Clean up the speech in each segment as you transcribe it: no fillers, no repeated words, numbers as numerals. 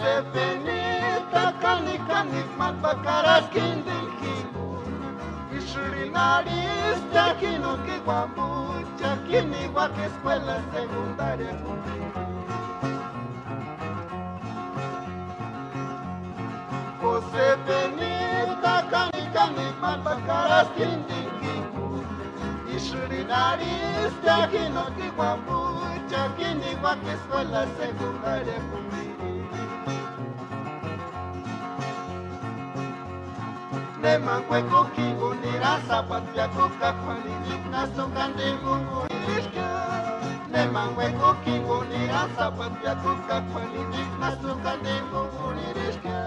Sevenita canicanis matbakaras kindilkiku Ishrinarista kinuki guamucha Kiniwa que escuela secundaria José Benita canicanis matbakaras kindilkiku Ishrinarista kinuki guamucha Kiniwa que escuela secundaria Ne mangueco kingo ni rasa patria coca kwani digna sokande mungu irishka Ne mangueco kingo ni rasa patria coca kwani digna sokande mungu irishka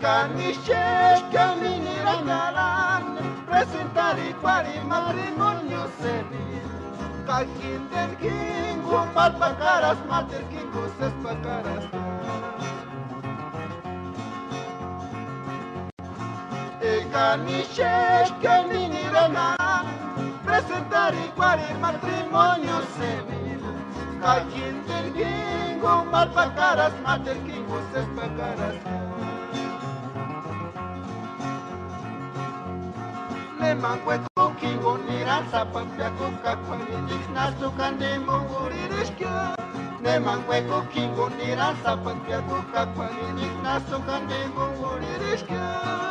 Canisces camini rangaran presentari quali matrimonio civil Caquin del king pat bacaras mater king ses bacaras Canisces camini rangaran presentari quali matrimonio civil Caquin del king pat bacaras mater king ses bacaras Ne mangueco kingo ni rasa papia coca kwani digna sokande mungu irishka Ne mangueco kingo ni rasa papia coca kwani digna sokande mungu irishka